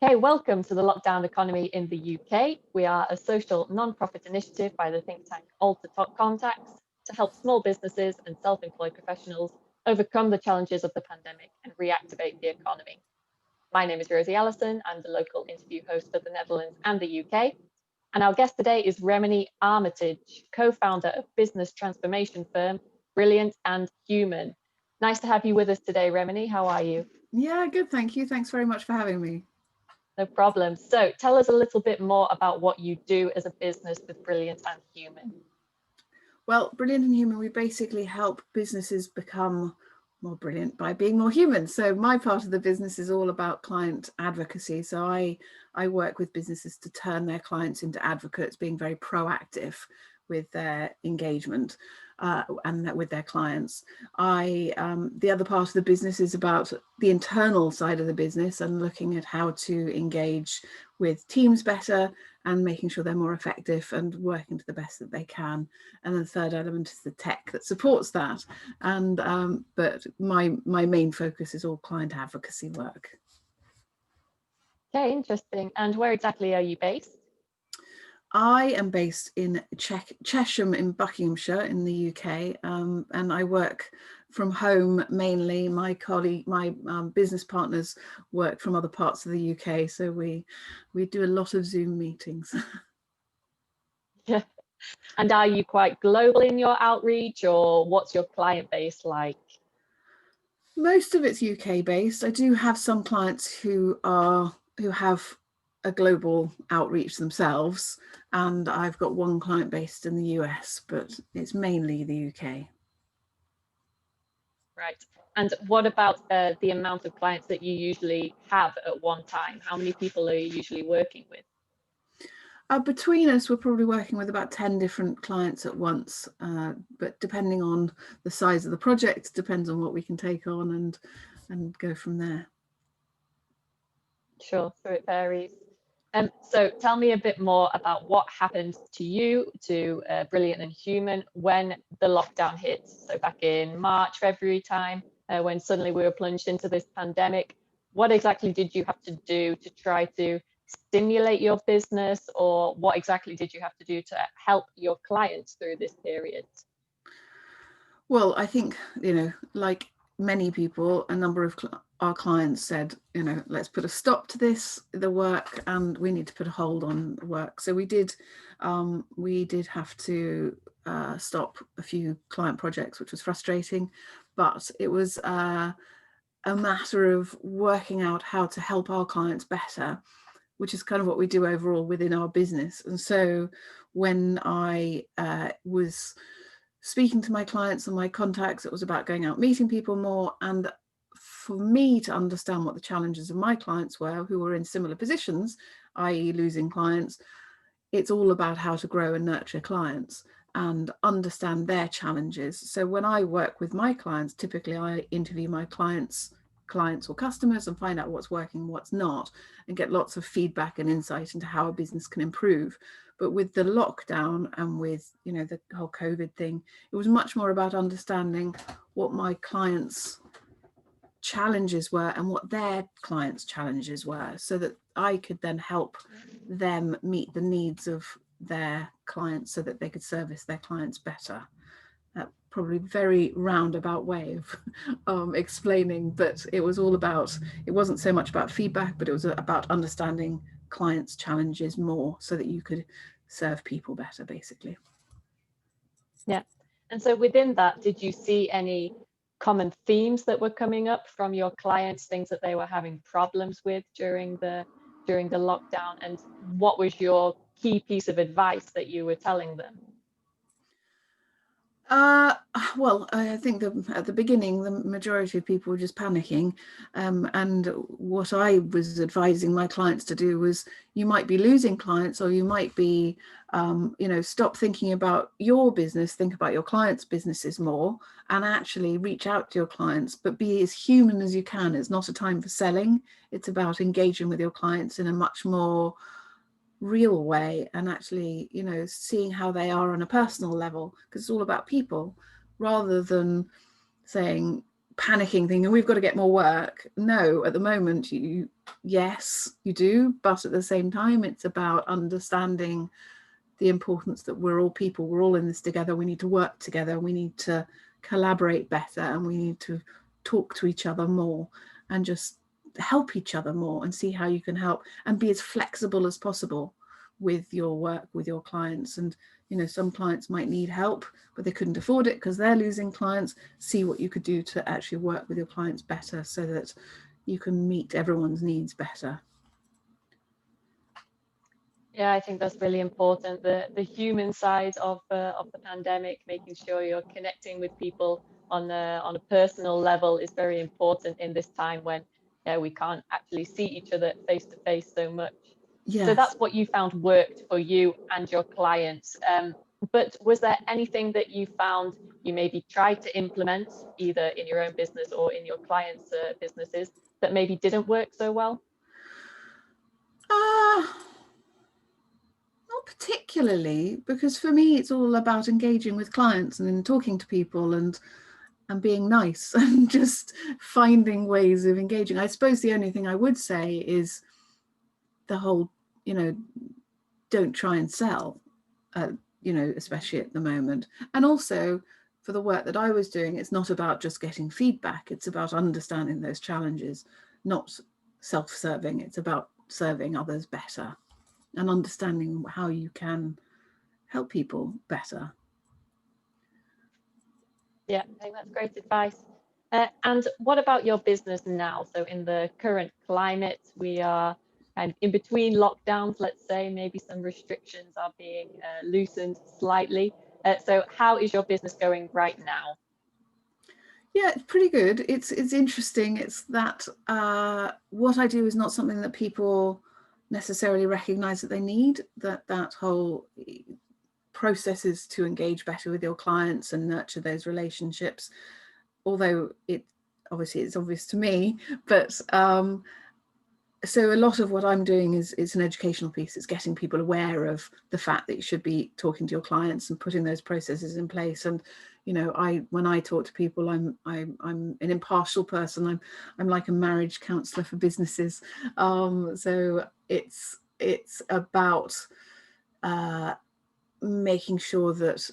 Hey, welcome to the Lockdown Economy in the UK. We are a social non-profit initiative by the think tank AlterContacts to help small businesses and self-employed professionals overcome the challenges of the pandemic and reactivate the economy. My name is Rosie Allison. I'm the local interview host for the Netherlands and the UK. And our guest today is Remeny Armitage, co-founder of business transformation firm Brilliant and Human. Nice to have you with us today, Remeny. How are you? Yeah, good. Thank you. Thanks very much for having me. No problem. So tell us a little bit more about what you do as a business with Brilliant and Human. Well, Brilliant and Human, we basically help businesses become more brilliant by being more human. So my part of the business is all about client advocacy. So I work with businesses to turn their clients into advocates, being very proactive with their engagement and with their clients. The other part of the business is about the internal side of the business and looking at how to engage with teams better and making sure they're more effective and working to the best that they can. And the third element is the tech that supports that. And but my main focus is all client advocacy work. Okay, interesting. And where exactly are you based? I am based in Chesham in Buckinghamshire in the UK, and I work from home mainly. My business partners work from other parts of the UK, so we do a lot of Zoom meetings. Yeah. And are you quite global in your outreach, or what's your client base like? Most of it's UK based. I do have some clients who have a global outreach themselves, and I've got one client based in the US, but it's mainly the UK. Right. And what about the amount of clients that you usually have at one time? How many people are you usually working with? Between us, we're probably working with about 10 different clients at once, but depending on the size of the project, depends on what we can take on and go from there. Sure, so it varies. So tell me a bit more about what happened to you, to Brilliant and Human, when the lockdown hit. So back in March, February time, when suddenly we were plunged into this pandemic, what exactly did you have to do to try to stimulate your business, or what exactly did you have to do to help your clients through this period? Well, I think, like many people, a number of our clients said, let's put a stop to the work, and we need to put a hold on work. So we did have to stop a few client projects, which was frustrating, but it was a matter of working out how to help our clients better, which is kind of what we do overall within our business. And so when I was speaking to my clients and my contacts, it was about going out meeting people more, and for me to understand what the challenges of my clients were who were in similar positions, i.e. losing clients. It's all about how to grow and nurture clients and understand their challenges. So when I work with my clients, typically I interview my clients or customers and find out what's working, what's not, and get lots of feedback and insight into how a business can improve. But with the lockdown and with the whole COVID thing, it was much more about understanding what my clients' challenges were and what their clients' challenges were, so that I could then help them meet the needs of their clients so that they could service their clients better. Probably very roundabout way of explaining, but it wasn't so much about feedback, but it was about understanding clients' challenges more so that you could serve people better, basically. Yeah. And so within that, did you see any common themes that were coming up from your clients, things that they were having problems with during the lockdown? And what was your key piece of advice that you were telling them? Well, I think at the beginning, the majority of people were just panicking. And what I was advising my clients to do was, you might be losing clients, or you might be, stop thinking about your business, think about your clients' businesses more, and actually reach out to your clients, but be as human as you can. It's not a time for selling. It's about engaging with your clients in a much more real way, and actually seeing how they are on a personal level, because it's all about people, rather than saying panicking, thinking we've got to get more work. No, at the moment, yes, you do, but at the same time, it's about understanding the importance that we're all people, we're all in this together, we need to work together, we need to collaborate better, and we need to talk to each other more and just help each other more and see how you can help and be as flexible as possible with your work, with your clients. And some clients might need help, but they couldn't afford it because they're losing clients. See what you could do to actually work with your clients better so that you can meet everyone's needs better. Yeah, I think that's really important. The human side of the pandemic, making sure you're connecting with people on a personal level is very important in this time when we can't actually see each other face to face so much. Yes. So that's what you found worked for you and your clients. But was there anything that you found you maybe tried to implement either in your own business or in your clients' businesses that maybe didn't work so well? Not particularly, because for me it's all about engaging with clients and then talking to people and being nice and just finding ways of engaging. I suppose the only thing I would say is the whole, don't try and sell, especially at the moment. And also for the work that I was doing, it's not about just getting feedback. It's about understanding those challenges, not self-serving. It's about serving others better and understanding how you can help people better. Yeah, I think that's great advice. And what about your business now? So in the current climate, we are kind of in between lockdowns, let's say, maybe some restrictions are being loosened slightly. So how is your business going right now? Yeah, it's pretty good. It's interesting. It's that what I do is not something that people necessarily recognize that they need, that whole processes to engage better with your clients and nurture those relationships, although it's obvious to me, but so a lot of what I'm doing is an educational piece. It's getting people aware of the fact that you should be talking to your clients and putting those processes in place. And when I talk to people, I'm an impartial person. I'm like a marriage counsellor for businesses. So it's about making sure that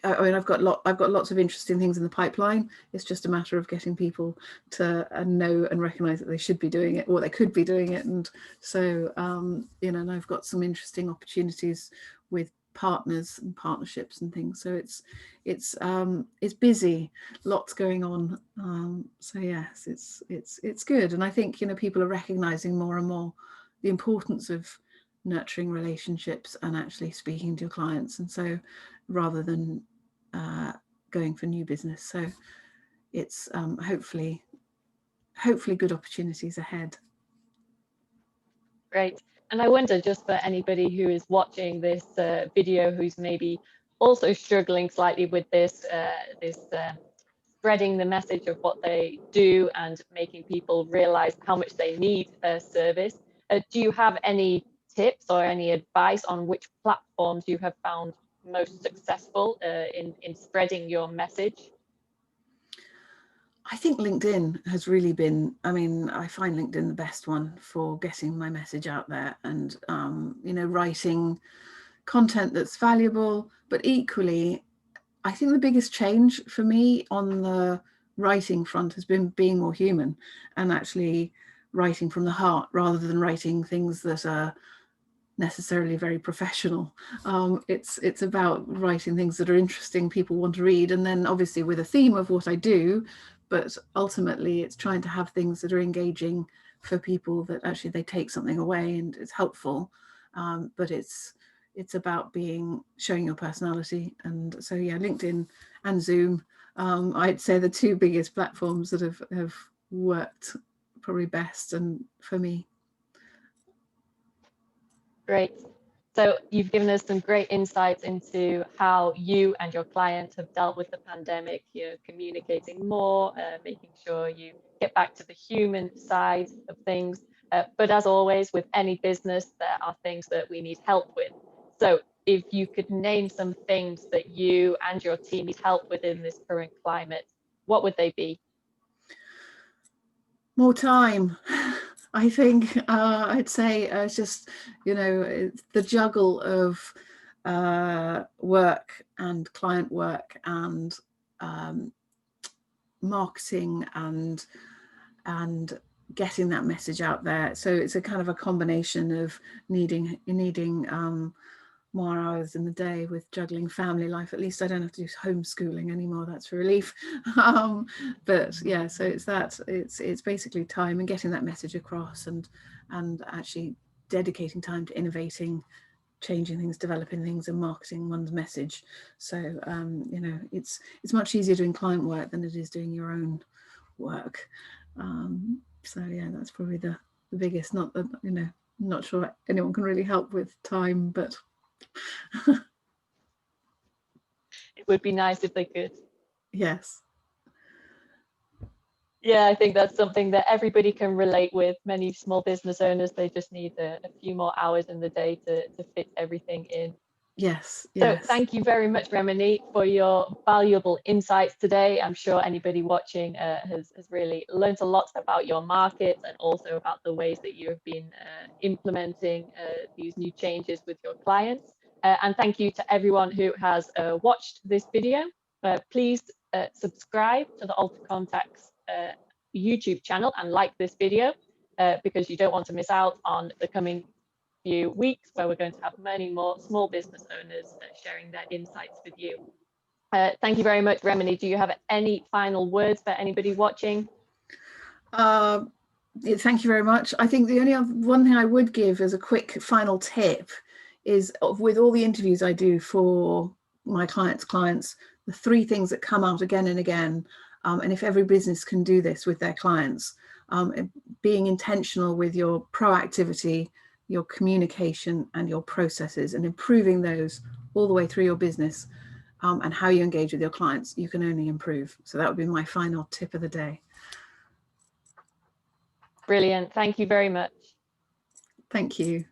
I've got lots of interesting things in the pipeline. It's just a matter of getting people to know and recognise that they should be doing it, or they could be doing it. And so, and I've got some interesting opportunities with partners and partnerships and things. So it's busy, lots going on. So yes, it's good. And I think people are recognising more and more the importance of nurturing relationships and actually speaking to your clients. And so rather than going for new business. So it's hopefully good opportunities ahead. Great. And I wonder, just for anybody who is watching this video who's maybe also struggling slightly with this, spreading the message of what they do and making people realize how much they need their service. Do you have any tips or any advice on which platforms you have found most successful in spreading your message? I think LinkedIn has really been, I find LinkedIn the best one for getting my message out there and, writing content that's valuable. But equally, I think the biggest change for me on the writing front has been being more human and actually writing from the heart rather than writing things that are necessarily very professional. It's about writing things that are interesting, people want to read, and then obviously with a theme of what I do, but ultimately it's trying to have things that are engaging for people, that actually they take something away and it's helpful. But it's about showing your personality. And so yeah, LinkedIn and Zoom, I'd say the two biggest platforms that have worked probably best and for me. Great. So you've given us some great insights into how you and your clients have dealt with the pandemic, communicating more, making sure you get back to the human side of things. But as always, with any business, there are things that we need help with. So if you could name some things that you and your team need help with in this current climate, what would they be? More time. I think I'd say it's just, it's the juggle of work and client work and marketing and getting that message out there. So it's a kind of a combination of needing more hours in the day with juggling family life. At least I don't have to do homeschooling anymore. That's a relief. But yeah, so it's basically time and getting that message across and actually dedicating time to innovating, changing things, developing things, and marketing one's message. So it's much easier doing client work than it is doing your own work. So yeah, that's probably the biggest. Not that not sure anyone can really help with time, but It would be nice if they could. yes. Yeah, I think that's something that everybody can relate with. Many small business owners, they just need a few more hours in the day to fit everything in. Yes. So thank you very much, Remeny, for your valuable insights today. I'm sure anybody watching has really learned a lot about your market and also about the ways that you have been implementing these new changes with your clients. And thank you to everyone who has watched this video. Please subscribe to the AlterContacts YouTube channel and like this video because you don't want to miss out on the coming few weeks where we're going to have many more small business owners sharing their insights with you. Thank you very much, Remeny. Do you have any final words for anybody watching? Thank you very much. I think the only one thing I would give as a quick final tip is with all the interviews I do for my clients, the 3 things that come out again and again, and if every business can do this with their clients, being intentional with your proactivity, your communication and your processes, and improving those all the way through your business, and how you engage with your clients, you can only improve. So that would be my final tip of the day. Brilliant. Thank you very much. Thank you.